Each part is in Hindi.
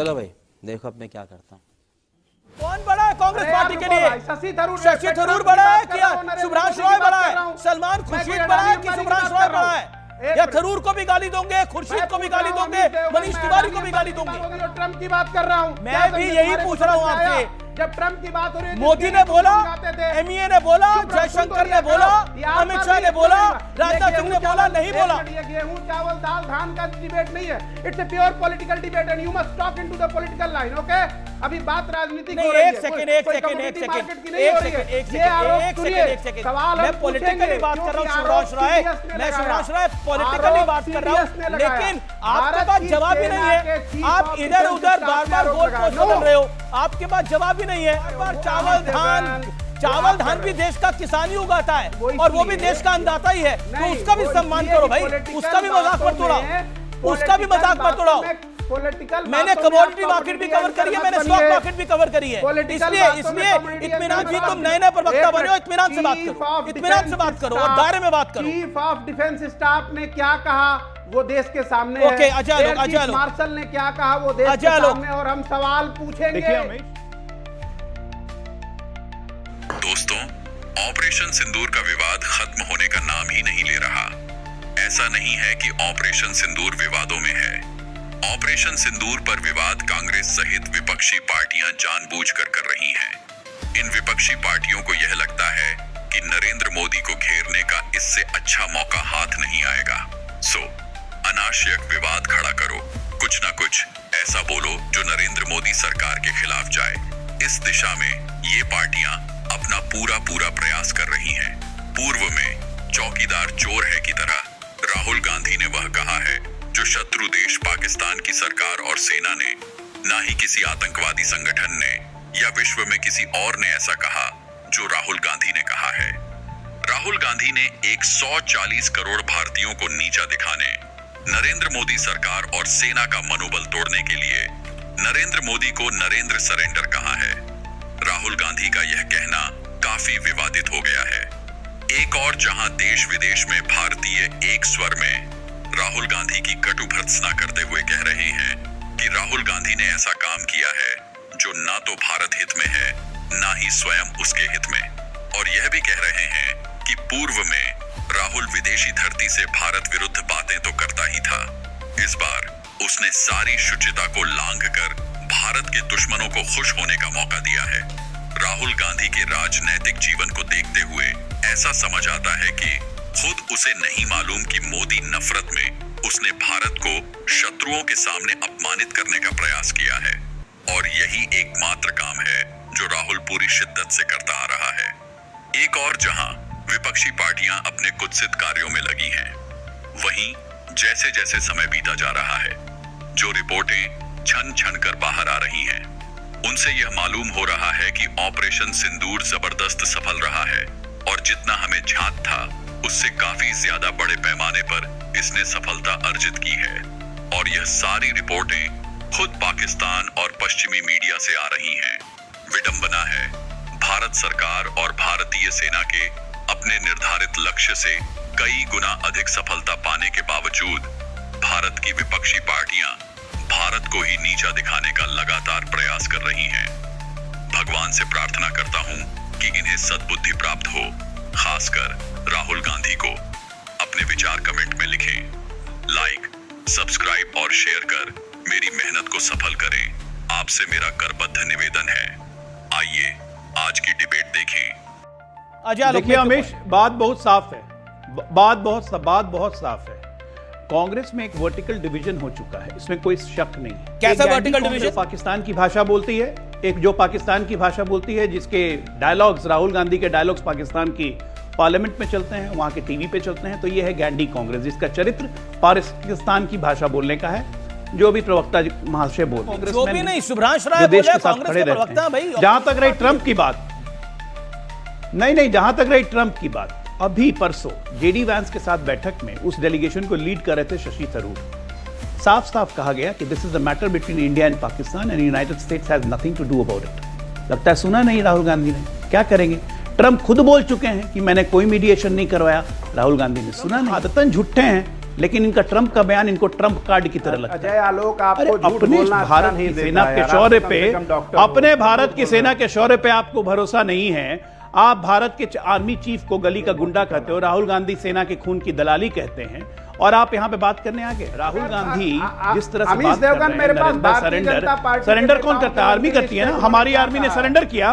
चलो भाई देखो अब मैं क्या करता हूँ। कौन बड़ा है कांग्रेस पार्टी के लिए? शशि थरूर बड़ा है कि सुभाष रॉय बड़ा है? सलमान खुर्शीद बड़ा है कि सुभाष रॉय बड़ा है? या थरूर को भी गाली दोगे, खुर्शीद को भी गाली दोगे, मनीष तिवारी को भी गाली दोगे? ट्रम्प की बात कर रहा हूँ, मैं भी यही पूछ रहा हूँ आपसे। जब ट्रम्प की बात हो रही है, मोदी ने बोला, एमईए ने बोला, जयशंकर ने बोला, अमित शाह ने बोला, राजनाथ सिंह ने बोला, नहीं बोला। गेहूं चावल दाल धान का डिबेट नहीं है, it's a pure political debate and you must talk into the political line. Okay, अभी बात राजनीति नहीं, एक सेकंड मैं पॉलिटिकली बात कर रहा हूँ सुभाष राय, मैं सुभाष राय पॉलिटिकली बात कर रहा हूँ, लेकिन आपके पास जवाब ही नहीं है। आप इधर उधर बार बार गोल पोस्ट बदल रहे हो, आपके पास जवाब ही नहीं है। बार चावल धान भी देश का किसान ही उगाता है और वो भी देश का अन्नदाता ही है, तो उसका भी सम्मान करो भाई, उसका भी मजाक मत उड़ाओ, उसका भी मजाक मत उड़ाओ। मैंने कमोडिटी मार्केट भी कवर करी है, मैंने स्टॉक मार्केट भी कवर करी है, इसलिए इत्मीनान जी तुम नए प्रवक्ता बने हो, इत्मीनान से बात करो, इत्मीनान से बात करो और दायरे में बात करो। चीफ ऑफ डिफेंस स्टाफ ने क्या कहा वो देश के सामने है। अजय मार्शल ने क्या कहा वो देश के सामने, और हम सवाल पूछेंगे। दोस्तों, ऑपरेशन सिंदूर का विवाद खत्म होने का नाम ही नहीं ले रहा। ऐसा नहीं है कि ऑपरेशन सिंदूर विवादों में है। ऑपरेशन सिंदूर पर विवाद कांग्रेस सहित विपक्षी पार्टियां जानबूझकर कर रही हैं। इन विपक्षी पार्टियों को यह लगता है कि नरेंद्र मोदी को घेरने का इससे अच्छा मौका हाथ नहीं आएगा। सो अनावश्यक विवाद खड़ा करो, कुछ ना कुछ ऐसा बोलो जो नरेंद्र मोदी सरकार के खिलाफ जाए। इस दिशा में ये पार्टियां अपना पूरा प्रयास कर रही हैं। पूर्व में चौकीदार चोर है की तरह राहुल गांधी ने वह कहा है जो शत्रु देश पाकिस्तान की सरकार और सेना ने, ना ही किसी आतंकवादी संगठन ने या विश्व में किसी और ने ऐसा कहा जो राहुल गांधी ने कहा है। राहुल गांधी ने 140 करोड़ भारतीयों को नीचा दिखाने, नरेंद्र मोदी सरकार और सेना का मनोबल तोड़ने के लिए नरेंद्र मोदी को नरेंद्र सरेंडर कहा है। राहुल गांधी का यह कहना काफी विवादित हो गया है। एक और जहां देश विदेश में भारतीय एक स्वर में राहुल गांधी की कटु भर्त्सना करते हुए कह रहे हैं कि राहुल गांधी ने ऐसा काम किया है जो ना तो भारत हित में है, ना ही स्वयं उसके हित में, और यह भी कह रहे हैं कि पूर्व में राहुल विदेशी धरती से भारत विरुद्ध बातें तो करता ही था, इस बार उसने सारी शुचिता को लांघकर भारत के दुश्मनों को खुश होने का मौका दिया है। राहुल गांधी के राजनैतिक जीवन को देखते हुए ऐसा समझ आता है कि खुद उसे नहीं मालूम कि मोदी नफरत में उसने भारत को शत्रुओं के सामने अपमानित करने का प्रयास किया है, और यही एकमात्र काम है जो राहुल पूरी शिद्दत से करता आ रहा है। एक और जहां विपक्षी पार्टियां अपने कुत्सित कार्यों में लगी हैं, वहीं जैसे जैसे समय बीता जा रहा है, जो रिपोर्टें छन छन कर बाहर आ रही हैं, उनसे यह मालूम हो रहा है कि ऑपरेशन सिंदूर जबरदस्त सफल रहा है, और जितना हमें झांक था उससे काफी ज्यादा बड़े पैमाने पर इसने सफलता अर्जित की है। और यह सारी रिपोर्टें खुद पाकिस्तान और पश्चिमी मीडिया से आ रही हैं। विडंबना है, भारत सरकार और भारतीय सेना के अपने निर्धारित लक्ष्य से कई गुना अधिक सफलता पाने के बावजूद भारत की विपक्षी पार्टियां भारत को ही नीचा दिखाने का लगातार प्रयास कर रही हैं। भगवान से प्रार्थना करता हूं कि इन्हें सद्बुद्धि प्राप्त हो। खासकर राहुल गांधी को अपने विचार कमेंट में लिखें, लाइक, सब्सक्राइब और शेयर कर मेरी मेहनत को सफल करें। आपसे मेरा करबद्ध निवेदन है। आइए आज की डिबेट देखें। देखिए अमीश, बात बहुत साफ है, बात बहुत साफ है। कांग्रेस में एक वर्टिकल डिवीजन हो चुका है, इसमें कोई शक नहीं है। कैसा वर्टिकल डिवीजन? पाकिस्तान की भाषा बोलती है, एक जो पाकिस्तान की भाषा बोलती है, जिसके डायलॉग्स, राहुल गांधी के डायलॉग्स पाकिस्तान की पार्लियामेंट में चलते हैं, वहां के टीवी पे चलते हैं, तो ये है गैंडी कांग्रेस, जिसका चरित्र पाकिस्तान की भाषा बोलने का है, जो भी प्रवक्ता महाशय बोलते हैं। जो भी नहीं, सुभाष राय देश के साथ खड़े रहते हैं। जहां तक रही ट्रंप की बात, नहीं, जहां तक रही ट्रंप की बात, अभी परसों जेडी वैंस के साथ बैठक में उस डेलीगेशन को लीड कर रहे थे शशि थरूर। साफ साफ कहा गया कि this is a matter between India and Pakistan and United States has nothing to do about it. लगता है सुना नहीं राहुल गांधी ने, क्या करेंगे? ट्रंप खुद बोल चुके हैं कि मैंने कोई मीडिएशन नहीं करवाया, राहुल गांधी ने सुना नहीं। आदतन झूठे हैं, लेकिन इनका ट्रंप का बयान इनको ट्रंप कार्ड की तरह लगता है। अजय आलोक, आपको झूठ अपने बोलना अच्छा भारत नहीं की देता सेना है के यार, शौर्य आप कम पे, से कम डॉक्टर हो। अपने भारत की सेना के शौर्य पे आपको भरोसा नहीं है। आप भारत के आर्मी चीफ को गली का गुंडा कहते हो, राहुल गांधी सेना के खून की दलाली कहते हैं, और आप यहाँ पे बात करने आ गए। राहुल गांधी जिस तरह से बात कर रहे हैं, सरेंडर कौन करता है? आर्मी करती है ना। हमारी आर्मी ने सरेंडर किया,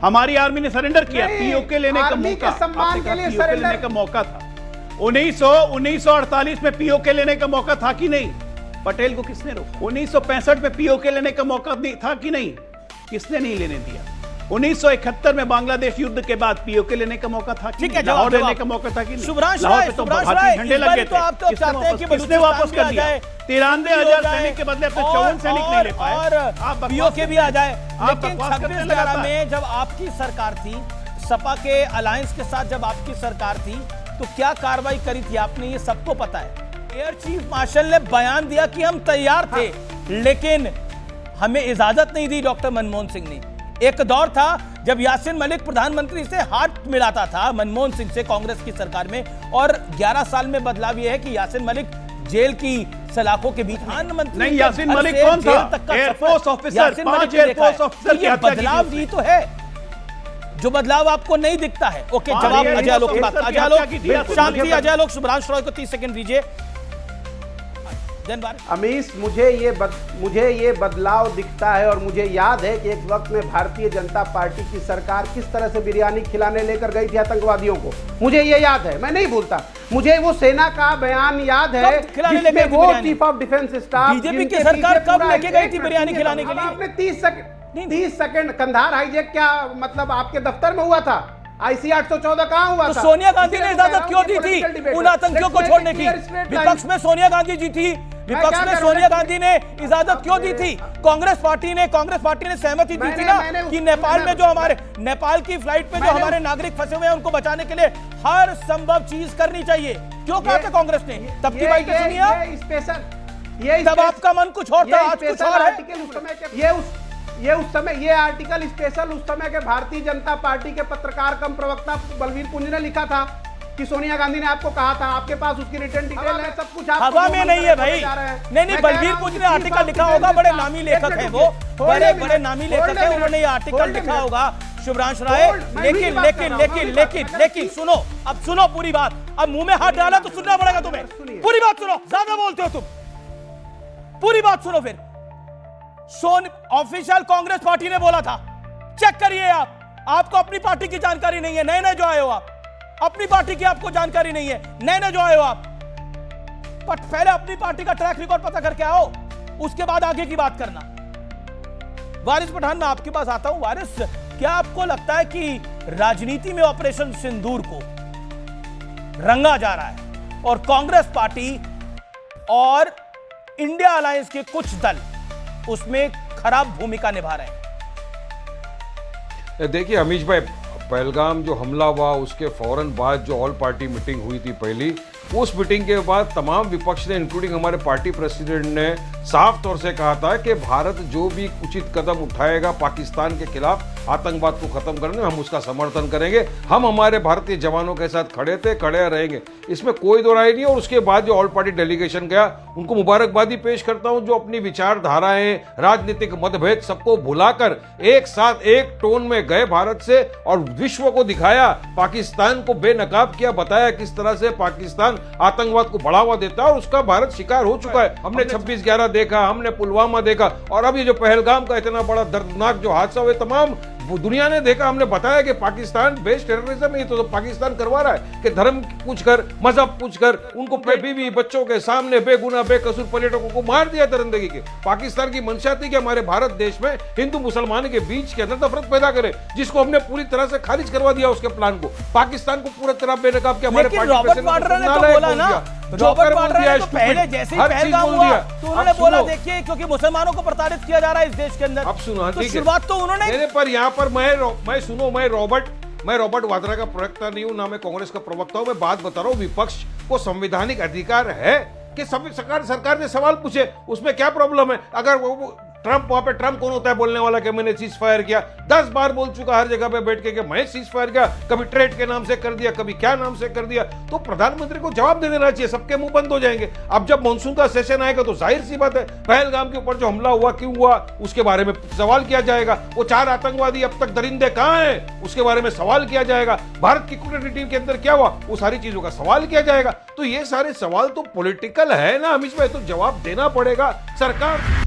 हमारी आर्मी ने सरेंडर किया। पीओके लेने का मौका, आपने कहा पीओके लेने का मौका था 1948 में पीओके लेने का मौका था कि नहीं? पटेल को किसने रोका? 1965 में पीओके लेने का मौका था कि नहीं? किसने नहीं लेने दिया? 1971 में बांग्लादेश युद्ध के बाद पीओके लेने का मौका था कि नहीं? लाहौर लेने का मौका था कि नहीं? लाहौर पे तो भारतीय झंडे लगे थे, किसने वापस कर दिया? 93,000 सैनिक के बदले अपने 54 सैनिक नहीं ले पाए। आप पीओके भी आ जाए। लेकिन 26 में जब आपकी सरकार थी, सपा के अलायंस के साथ जब आपकी सरकार थी, तो क्या कार्रवाई करी थी आपने? ये सबको पता है। एयर चीफ मार्शल ने बयान दिया कि हम तैयार थे, लेकिन हमें इजाजत नहीं दी डॉक्टर मनमोहन सिंह ने। एक दौर था जब यासीन मलिक प्रधानमंत्री से हाथ मिलाता था मनमोहन सिंह से कांग्रेस की सरकार में, और 11 साल में बदलाव यह है कि यासीन मलिक जेल की सलाखों के बीच प्रधानमंत्री नहीं, यासीन मलिक कौन था? एयरफोर्स ऑफिसर, 5 एयरफोर्स ऑफिसर की हत्या की बदलाव ही तो है, जो बदलाव आपको नहीं दिखता है। ओके, जवाब अजय आलोक की बात। अजय आलोक शांति, अजय आलोक सुब्रांश रॉय को 30 सेकंड दीजिए। अमीश, मुझे ये बदलाव दिखता है, और मुझे याद है कि एक वक्त में भारतीय जनता पार्टी की सरकार किस तरह से बिरयानी खिलाने लेकर गई थी आतंकवादियों को। मुझे ये याद है, मैं नहीं भूलता। मुझे वो सेना का बयान याद है जिसमें वो chief of defence staff, BJP की सरकार कब लेके गई थी बिरयानी खिलाने के लिए? आपने 30 सेकंड कंधार हाईजैक क्या मतलब आपके दफ्तर में हुआ था? आईसी 814 कहां हुआ तो था? सोनिया गांधी ने इजाजत क्यों दी थी उन आतंकियों को छोड़ने की? विपक्ष में सोनिया गांधी जी थी, विपक्ष में सोनिया गांधी ने इजाजत क्यों दी थी? कांग्रेस पार्टी ने सहमति दी थी ना कि नेपाल में जो हमारे नेपाल की फ्लाइट पे जो हमारे नागरिक फंसे हुए हैं उनको बचाने के लिए हर संभव चीज करनी चाहिए। क्यों कहा था कांग्रेस ने? तब की बात सुनिए, तब आपका मन कुछ और था, आज कुछ और है। ये आर्टिकल स्पेशल उस समय के भारतीय जनता पार्टी के पत्रकार कम प्रवक्ता बलवीर पुंज ने लिखा था कि सोनिया गांधी ने आपको कहा था। आपके पास उसकी रिटर्न डिटेल है, सब कुछ हवा में नहीं है भाई। नहीं, बलवीर पुंज ने आर्टिकल लिखा होगा, बड़े नामी लेखक है वो, बड़े नामी लेखक है, उन्होंने ये आर्टिकल लिखा होगा शुभ्रांश राय। लेकिन सुनो, अब सुनो पूरी बात। अब मुंह में हाथ डाला तो सुनना पड़ेगा तुम्हें। पूरी बात सुनो, ज्यादा बोलते हो तुम, पूरी बात सुनो। फिर ऑफिशियल कांग्रेस पार्टी ने बोला था, चेक करिए आपको अपनी पार्टी की जानकारी नहीं है, नए जो आए हो आप, अपनी पार्टी की आपको जानकारी नहीं है, नए जो आए हो आप। पर पहले अपनी पार्टी का ट्रैक रिकॉर्ड पता करके आओ, उसके बाद आगे की बात करना। वारिस पठान, मैं आपके पास आता हूं। वारिस, क्या आपको लगता है कि राजनीति में ऑपरेशन सिंदूर को रंगा जा रहा है और कांग्रेस पार्टी और इंडिया अलायंस के कुछ दल उसमें खराब भूमिका निभा रहे हैं? देखिए अमीश भाई, पहलगाम जो हमला हुआ उसके फौरन बाद जो ऑल पार्टी मीटिंग हुई थी पहली, उस मीटिंग के बाद तमाम विपक्ष ने, इंक्लूडिंग हमारे पार्टी प्रेसिडेंट ने साफ तौर से कहा था कि भारत जो भी उचित कदम उठाएगा पाकिस्तान के खिलाफ आतंकवाद को खत्म करने में, हम उसका समर्थन करेंगे। हम हमारे भारतीय जवानों के साथ खड़े थे, खड़े रहेंगे, इसमें कोई दो राय नहीं। और उसके बाद जो ऑल पार्टी डेलीगेशन गया, उनको मुबारकबादी पेश करता हूं, जो अपनी विचारधाराएं, राजनीतिक मतभेद सबको भुलाकर एक साथ एक टोन में गए भारत से, और विश्व को दिखाया, पाकिस्तान को बेनकाब किया, बताया किस तरह से पाकिस्तान आतंकवाद को बढ़ावा देता है, और उसका भारत शिकार हो चुका है। हमने 26/11 देखा, हमने पुलवामा देखा, और अब ये जो पहलगाम का इतना बड़ा दर्दनाक जो हादसा हुआ, तमाम दुनिया ने देखा। हमने बताया कि पाकिस्तान बेस्ड टेररिज्म है, तो पाकिस्तान करवा रहा है कि धर्म पूछकर, मजहब पूछकर, उनको बीवी बच्चों के सामने बेगुनाह बेकसूर पर्यटकों को मार दिया दरिंदगी के। पाकिस्तान की मंशा थी कि हमारे भारत देश में हिंदू मुसलमान के बीच के अंदर नफरत पैदा करे, जिसको हमने पूरी तरह से खारिज करवा दिया उसके प्लान को। पाकिस्तान को पूरी तरह बेनकाब किया। हमारे रॉबर्ट वाड्रा ने तो बोला ना, रॉबर्ट वाड्रा ने तो पहले जैसे ही पहलगाम हुआ तो उन्होंने बोला, देखिए क्योंकि मुसलमानों को प्रताड़ित किया जा रहा है इस देश के अंदर। अब सुनो, तो शुरुआत तो उन्होंने, पर यहाँ पर मैं रॉबर्ट वाड्रा का प्रवक्ता नहीं हूं, ना मैं कांग्रेस का प्रवक्ता हूं। मैं बात बता रहा हूं, विपक्ष को संवैधानिक अधिकार है कि सरकार से सवाल पूछे, उसमें क्या प्रॉब्लम है? अगर वो ट्रंप वहां पे ट्रंप कौन होता है बोलने वाला कि मैंने सीज फायर किया? 10 बार बोल चुका हर जगह पे बैठ के कि मैं सीज फायर किया, कभी ट्रेड के नाम से कर दिया, कभी क्या नाम से कर दिया। तो प्रधानमंत्री को जवाब दे देना चाहिए, सबके मुंह बंद हो जाएंगे। अब जब मॉनसून का सेशन आएगा तो जाहिर सी बात है पहलगाम के ऊपर जो हमला हुआ क्यों हुआ उसके बारे में सवाल किया जाएगा। वो 4 आतंकवादी अब तक दरिंदे कहां हैं उसके बारे में सवाल किया जाएगा। भारत की कूटनीति टीम के अंदर क्या हुआ वो सारी चीजों का सवाल किया जाएगा। तो ये सारे सवाल तो पॉलिटिकल है ना, हम इसमें तो जवाब देना पड़ेगा। सरकार